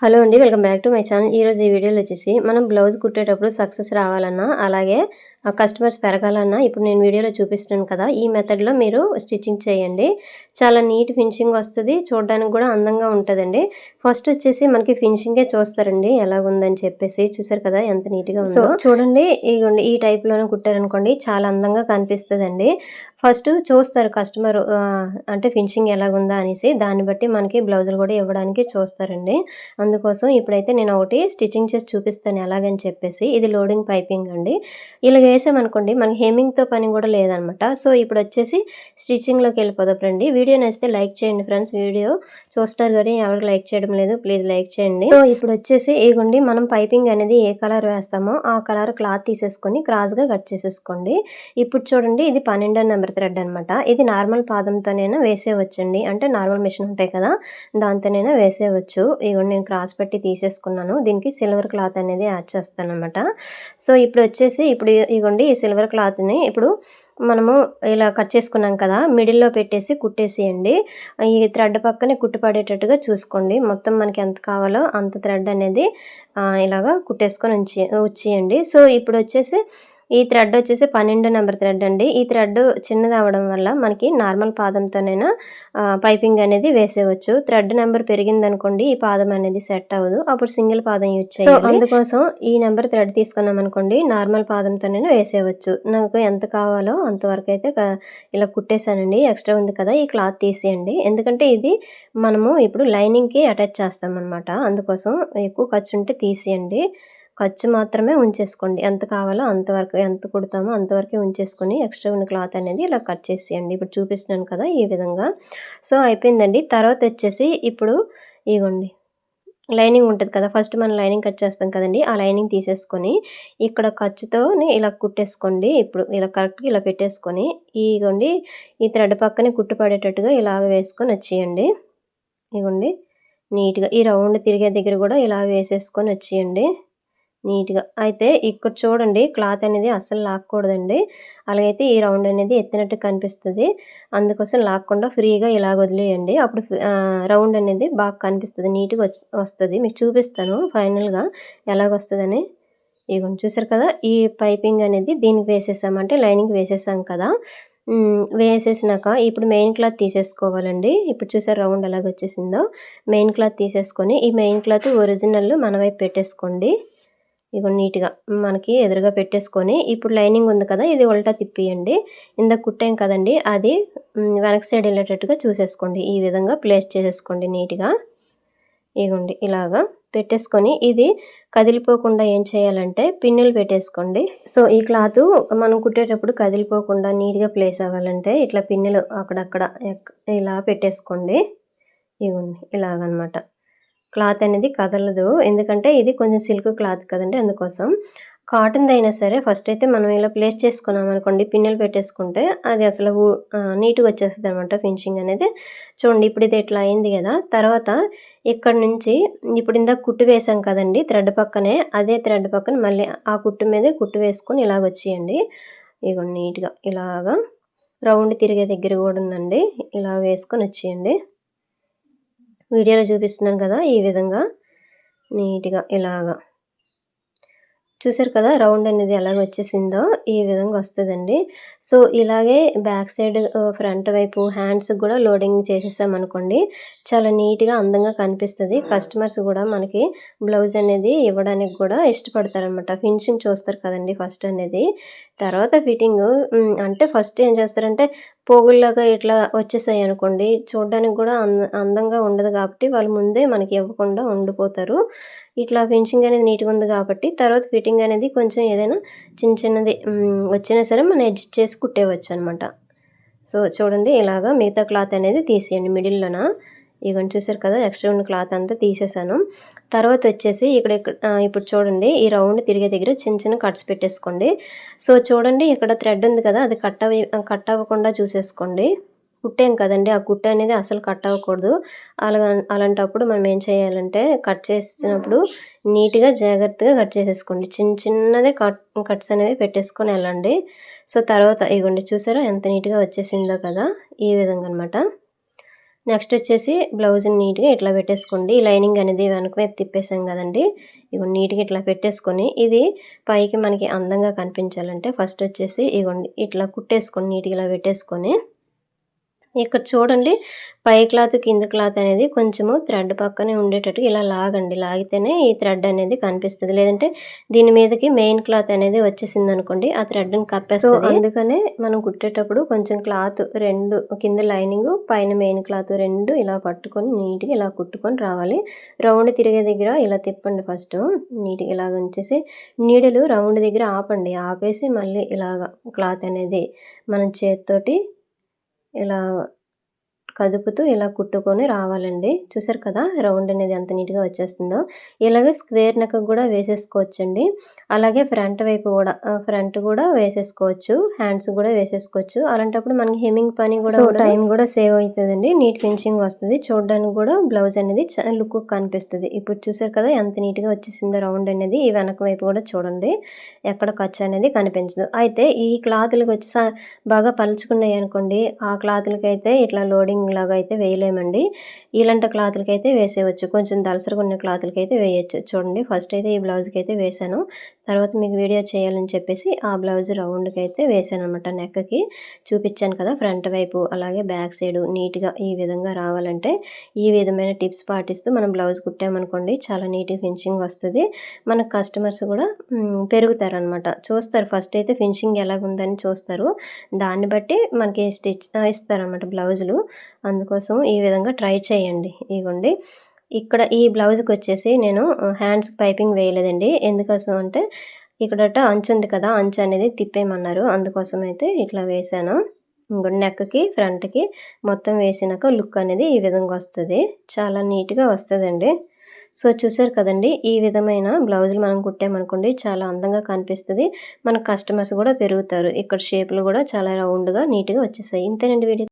Hello అండి. Welcome back to my channel. ఈరోజు ఈ వీడియోలో వచ్చేసి మనం బ్లౌజ్ కుట్టేటప్పుడు సక్సెస్ రావాలన్నా, అలాగే కస్టమర్స్ పెరగాలన్నా ఇప్పుడు నేను వీడియోలో చూపిస్తున్నాను కదా! ఈ మెథడ్‌లో మీరు స్టిచ్చింగ్ చేయండి. చాలా నీట్ ఫినిషింగ్ వస్తది. చూడడానికి కూడా అందంగా ఉంటదండి. ఫస్ట్ వచ్చేసి మనకి ఫినిషింగే చూస్తారండి ఎలాగుందని చెప్పేసి. చూసారు కదా ఎంత నీట్‌గా ఉందో. చూడండి ఇగోండి ఈ టైప్‌లోనే కుట్టారనుకోండి చాలా అందంగా కనిపిస్తదండి. ఫస్ట్ చూస్తారు కస్టమరు అంటే ఫినిషింగ్ ఎలాగుందా అనేసి. దాన్ని బట్టి మనకి బ్లౌజులు కూడా ఇవ్వడానికి చూస్తారండి. అందుకోసం ఇప్పుడైతే నేను ఒకటి స్టిచ్చింగ్ చేసి చూపిస్తాను ఎలాగని చెప్పేసి. ఇది లోడింగ్ పైపింగ్ అండి. ఇలాగ వేసామనుకోండి మనకి హెమ్మింగ్‌తో పని కూడా లేదనమాట. సో ఇప్పుడొచ్చేసి స్టిచ్చింగ్‌లోకి వెళ్ళిపోదాం రండి. వీడియో నచ్చితే లైక్ చేయండి ఫ్రెండ్స్. వీడియో చూస్తారు గానీ ఎవరికి లైక్ చేయడం లేదు. ప్లీజ్ లైక్ చేయండి. సో ఇప్పుడొచ్చేసి ఇగోండి మనం పైపింగ్ అనేది ఏ కలర్ వేస్తామో ఆ కలర్ క్లాత్ తీసేసుకొని క్రాస్‌గా కట్ చేసేసుకోండి. ఇప్పుడు చూడండి ఇది 12 నెంబర్ థ్రెడ్ అనమాట. ఇది నార్మల్ పాదంతోనైనా వేసేయవచ్చండి. అంటే నార్మల్ మిషన్ ఉంటాయి కదా! దాంతోనైనా వేసేయవచ్చు. ఇగోండి నేను క్రాస్ పెట్టి తీసేసుకున్నాను. దీనికి సిల్వర్ క్లాత్ అనేది యాడ్ చేస్తాననమాట. సో ఇప్పుడొచ్చేసి ఇగోండి ఈ సిల్వర్ క్లాత్‌ని ఇప్పుడు మనము ఇలా కట్ చేసుకున్నాం కదా! మిడిల్‌లో పెట్టేసి కుట్టేసేయండి. ఈ థ్రెడ్ పక్కనే కుట్టు పడేటట్టుగా చూసుకోండి. మొత్తం మనకి ఎంత కావాలో అంత థ్రెడ్ అనేది ఇలాగా కుట్టేసుకొని వచ్చేయండి. సో ఇప్పుడొచ్చేసి ఈ థ్రెడ్ వచ్చేసి 12 నెంబర్ థ్రెడ్ అండి. ఈ థ్రెడ్ చిన్నదవ్వడం వల్ల మనకి నార్మల్ పాదంతోనైనా పైపింగ్ అనేది వేసేయవచ్చు. థ్రెడ్ నెంబర్ పెరిగిందనుకోండి ఈ పాదం అనేది సెట్ అవ్వదు. అప్పుడు సింగిల్ పాదం యూజ్ చేయాలి. సో అందుకోసం ఈ నెంబర్ థ్రెడ్ తీసుకున్నామనుకోండి నార్మల్ పాదంతోనైనా వేసేయవచ్చు. నాకు ఎంత కావాలో అంతవరకైతే ఇలా కుట్టేసానండి. ఎక్స్ట్రా ఉంది కదా! ఈ క్లాత్ తీసేయండి. ఎందుకంటే ఇది మనము ఇప్పుడు లైనింగ్‌కి అటాచ్ చేస్తామనమాట. అందుకోసం ఎక్కువ ఖర్చుంటే తీసేయండి. ఖర్చు మాత్రమే ఉంచేసుకోండి. ఎంత కావాలో అంతవరకు ఎంత కుడతామో అంతవరకే ఉంచేసుకొని ఎక్స్ట్రా ఉన్న క్లాత్ అనేది ఇలా కట్ చేసేయండి. ఇప్పుడు చూపిస్తున్నాను కదా! ఈ విధంగా. సో అయిపోయిందండి. తర్వాతొచ్చేసి ఇప్పుడు ఇగోండి లైనింగ్ ఉంటది కదా! ఫస్ట్ మనం లైనింగ్ కట్ చేస్తాం కదండీ! ఆ లైనింగ్ తీసేసుకొని ఇక్కడ ఖర్చుతోని ఇలా కుట్టేసుకోండి. ఇప్పుడు ఇలా కరెక్ట్‌గా ఇలా పెట్టేసుకొని ఇగోండి ఈ థ్రెడ్ పక్కనే కుట్టు పడేటట్టుగా ఇలాగ వేసుకొనొచ్చేయండి. ఇగోండి నీట్‌గా ఈ రౌండ్ తిరిగే దగ్గర గూడా ఇలా వేసేసుకొనొచ్చేయండి. నీట్‌గా. అయితే ఇక్కడ చూడండి క్లాత్ అనేది అస్సలు లాక్కూడదండి. అలాగైతే ఈ రౌండ్ అనేది ఎత్తినట్టు కనిపిస్తది. అందుకోసం లాక్కుండా ఫ్రీగా ఇలాగ వదిలేయండి. అప్పుడు రౌండ్ అనేది బాగా కనిపిస్తది. నీట్‌గా వస్తది. మీకు చూపిస్తాను ఫైనల్‌గా ఎలాగొస్తదని. ఇగోండి చూసారు కదా! ఈ పైపింగ్ అనేది దీనికి వేసేసాం. అంటే లైనింగ్‌కి వేసేసాం కదా! వేసేసినాక ఇప్పుడు మెయిన్ క్లాత్ తీసేసుకోవాలండి. ఇప్పుడు చూసారా రౌండ్ ఎలాగొచ్చేసిందో. మెయిన్ క్లాత్ తీసేసుకొని ఈ మెయిన్ క్లాత్ ఒరిజినల్ మన వైపు పెట్టేసుకోండి. ఇగో నీట్‌గా మనకి ఎదురుగా పెట్టేసుకొని, ఇప్పుడు లైనింగ్ ఉంది కదా! ఇది ఉల్టా తిప్పేయండి. ఇందాక కుట్టాం కదండీ! అది వెనక సైడ్ ఎళ్ళేటట్టుగా చూసేసుకోండి. ఈ విధంగా ప్లేస్ చేసేసుకోండి నీట్‌గా. ఇగోండి ఇలాగా పెట్టేసుకొని, ఇది కదిలిపోకుండా ఏం చేయాలంటే పిన్నులు పెట్టేసుకోండి. సో, ఈ క్లాతు మనం కుట్టేటప్పుడు కదిలిపోకుండా నీట్‌గా ప్లేస్ అవ్వాలంటే ఇట్లా పిన్నులు అక్కడక్కడ ఇలా పెట్టేసుకోండి. ఇగోండి ఇలాగనమాట. క్లాత్ అనేది కదలదు. ఎందుకంటే ఇది కొంచెం సిల్క్ క్లాత్ కదండీ! అందుకోసం. కాటన్‌దైనా సరే ఫస్ట్ అయితే మనం ఇలా ప్లేస్ చేసుకున్నామనుకోండి పిన్నులు పెట్టేసుకుంటే అది అసలు నీట్‌గా వచ్చేస్తదనమాట ఫినిషింగ్ అనేది. చూడండి ఇప్పుడు ఇది ఇట్లా అయింది గదా! తర్వాత ఇక్కడి నుంచి ఇప్పుడు ఇందాక కుట్టు వేసాం కదండీ! థ్రెడ్ పక్కనే అదే థ్రెడ్ పక్కన మళ్ళీ ఆ కుట్టు మీదే కుట్టు వేసుకొని ఇలాగొచ్చేయండి. ఇగోండి నీట్‌గా ఇలాగా రౌండ్ తిరిగే దగ్గర గూడా ఉందండి. ఇలా వేసుకొనొచ్చేయండి. వీడియోలో చూపిస్తున్నాను కదా! ఈ విధంగా నీట్‌గా ఇలాగా. చూసారు కదా! రౌండ్ అనేది ఎలాగొచ్చేసిందో ఈ విధంగా వస్తదండి. సో, ఇలాగే బ్యాక్ సైడ్ ఫ్రంట్ వైపు హ్యాండ్స్‌కి గూడా లోడింగ్ చేసేసామనుకోండి, చాలా నీట్‌గా, అందంగా కనిపిస్తది. కస్టమర్స్ గూడా మనకి బ్లౌజ్ అనేది ఇవ్వడానికి గూడా ఇష్టపడతారనమాట. ఫినిషింగ్ చూస్తారు కదండీ ఫస్ట్ అనేది. తర్వాత ఫిట్టింగు అంటే ఫస్ట్ ఏం చేస్తారంటే పోగుల్లాగా ఇట్లా వచ్చేసాయనుకోండి, చూడ్డానికి గూడా అందంగా ఉండదు కాబట్టి వాళ్ళు ముందే మనకి ఇవ్వకుండా ఉండిపోతారు. ఇట్లా ఫినిషింగ్ అనేది నీట్‌గా ఉంది కాబట్టి తర్వాత ఫిట్టింగ్ అనేది కొంచెం ఏదైనా చిన్నది వచ్చినా సరే మనం అడ్జస్ట్ చేసి కుట్టేయవచ్చనమాట. సో, చూడండి ఇలాగా మిగతా క్లాత్ అనేది తీసేయండి మిడిల్‌లోన. ఇగోండి చూసారు కదా! ఎక్స్ట్రా ఉన్న క్లాత్ అంతా తీసేసాను. తర్వాతొచ్చేసి ఇప్పుడు చూడండి ఈ రౌండ్ తిరిగే దగ్గర చిన్న కట్స్ పెట్టేసుకోండి. సో, చూడండి ఇక్కడ థ్రెడ్ ఉంది కదా! అది కట్ అవ్వకుండా చూసేసుకోండి. కుట్టాం కదండీ! ఆ కుట్టు అనేది అసలు కట్ అవ్వకూడదు. అలాంటప్పుడు మనం ఏం చేయాలంటే కట్ చేసినప్పుడు నీట్‌గా జాగ్రత్తగా కట్ చేసేసుకోండి. చిన్నదే కట్స్ అనేవి పెట్టేసుకొని ఎళ్ళండి. సో, తర్వాత ఇగోండి చూసారా ఎంత నీట్‌గా వచ్చేసిందో కదా! ఈ విధంగా అనమాట. నెక్స్ట్ వచ్చేసి బ్లౌజ్ని నీట్గా ఇట్లా పెట్టేసుకోండి. లైనింగ్ అనేది వెనక వైపు తిప్పేసాం కదండి, ఇగో నీట్గా ఇట్లా పెట్టేసుకొని ఇది పైకి మనకి అందంగా కనిపించాలంటే ఫస్ట్ వచ్చేసి ఇగోండి ఇట్లా కుట్టేసుకొని నీట్గా ఇలా పెట్టేసుకొని ఇక్కడ చూడండి పై క్లాత్ కింద క్లాత్ అనేది కొంచెము థ్రెడ్ పక్కనే ఉండేటట్టు ఇలా లాగండి. లాగితేనే ఈ థ్రెడ్ అనేది కనిపిస్తుంది. లేదంటే దీని మీదకి మెయిన్ క్లాత్ అనేది వచ్చేసింది అనుకోండి, ఆ థ్రెడ్ని కప్పేస్తుంది. సో అందుకనే మనం కుట్టేటప్పుడు కొంచెం క్లాత్ రెండు కింద లైనింగ్ పైన మెయిన్ క్లాత్ రెండు ఇలా పట్టుకొని నీట్గా ఇలా కుట్టుకొని రావాలి. రౌండ్ తిరిగే దగ్గర ఇలా తిప్పండి ఫస్ట్ నీట్గా ఇలాగ ఉంచేసి నీడలు రౌండ్ దగ్గర ఆపండి. ఆపేసి మళ్ళీ ఇలాగ క్లాత్ అనేది మనం చేతితోటి ఇలా కదుపుతూ ఇలా కుట్టుకొని రావాలండి. చూసారు కదా రౌండ్ అనేది ఎంత నీట్‌గా వచ్చేస్తుందో. ఇలాగే స్క్వేర్ నెక్ కూడా వేసేసుకోవచ్చండి. అలాగే ఫ్రంట్ వైపు కూడా ఫ్రంట్ కూడా వేసేసుకోవచ్చు. హ్యాండ్స్ కూడా వేసేసుకోవచ్చు. అలాంటప్పుడు మనకి హెమ్మింగ్ పని కూడా టైం కూడా సేవ్ అవుతుందండి. నీట్ ఫినిషింగ్ వస్తుంది. చూడడానికి కూడా బ్లౌజ్ అనేది లుక్ కనిపిస్తుంది. ఇప్పుడు చూసారు కదా ఎంత నీట్‌గా వచ్చేసిందో రౌండ్ అనేది. ఈ వెనక వైపు కూడా చూడండి ఎక్కడ ఖర్చు అనేది కనిపించదు. అయితే ఈ క్లాతులకు వచ్చి బాగా పలుచుకున్నాయి అనుకోండి, ఆ క్లాతులకైతే ఇట్లా లోడింగ్ లాగా అయితే వేయలేమండి. ఇలాంటి క్లాతులకైతే వేసేయచ్చు. కొంచెం దలసరిగా ఉన్న క్లాతులకైతే వేయచ్చు. చూడండి ఫస్ట్ అయితే ఈ బ్లౌజ్కి అయితే వేసాను. తర్వాత మీకు వీడియో చేయాలని చెప్పేసి ఆ బ్లౌజ్ రౌండ్కి అయితే వేసాను అనమాట. నెక్కి చూపించాను కదా ఫ్రంట్ వైపు అలాగే బ్యాక్ సైడ్ నీట్గా ఈ విధంగా రావాలంటే ఈ విధమైన టిప్స్ పాటిస్తూ మనం బ్లౌజ్ కుట్టామనుకోండి చాలా నీట్గా ఫినిషింగ్ వస్తుంది. మన కస్టమర్స్ కూడా పెరుగుతారనమాట. చూస్తారు ఫస్ట్ అయితే ఫినిషింగ్ ఎలాగుందని చూస్తారు. దాన్ని బట్టి మనకి స్టిచ్ ఇస్తారనమాట బ్లౌజులు. అందుకోసం ఈ విధంగా ట్రై చేయండి. ఇగోండి ఇక్కడ ఈ బ్లౌజ్కి వచ్చేసి నేను హ్యాండ్స్ పైపింగ్ వేయలేదండి. ఎందుకోసం అంటే ఇక్కడట అంచు ఉంది కదా, అంచు అనేది తిప్పేయమన్నారు. అందుకోసం అయితే ఇట్లా వేసాను. ఇంకోటి నెక్కి ఫ్రంట్కి మొత్తం వేసినాక లుక్ అనేది ఈ విధంగా వస్తుంది. చాలా నీట్గా వస్తుందండి. సో చూసారు కదండి ఈ విధమైన బ్లౌజులు మనం కుట్టామనుకోండి చాలా అందంగా కనిపిస్తుంది. మన కస్టమర్స్ కూడా పెరుగుతారు. ఇక్కడ షేపులు కూడా చాలా రౌండ్గా నీట్గా వచ్చేసాయి. ఇంతేనండి వీడియో.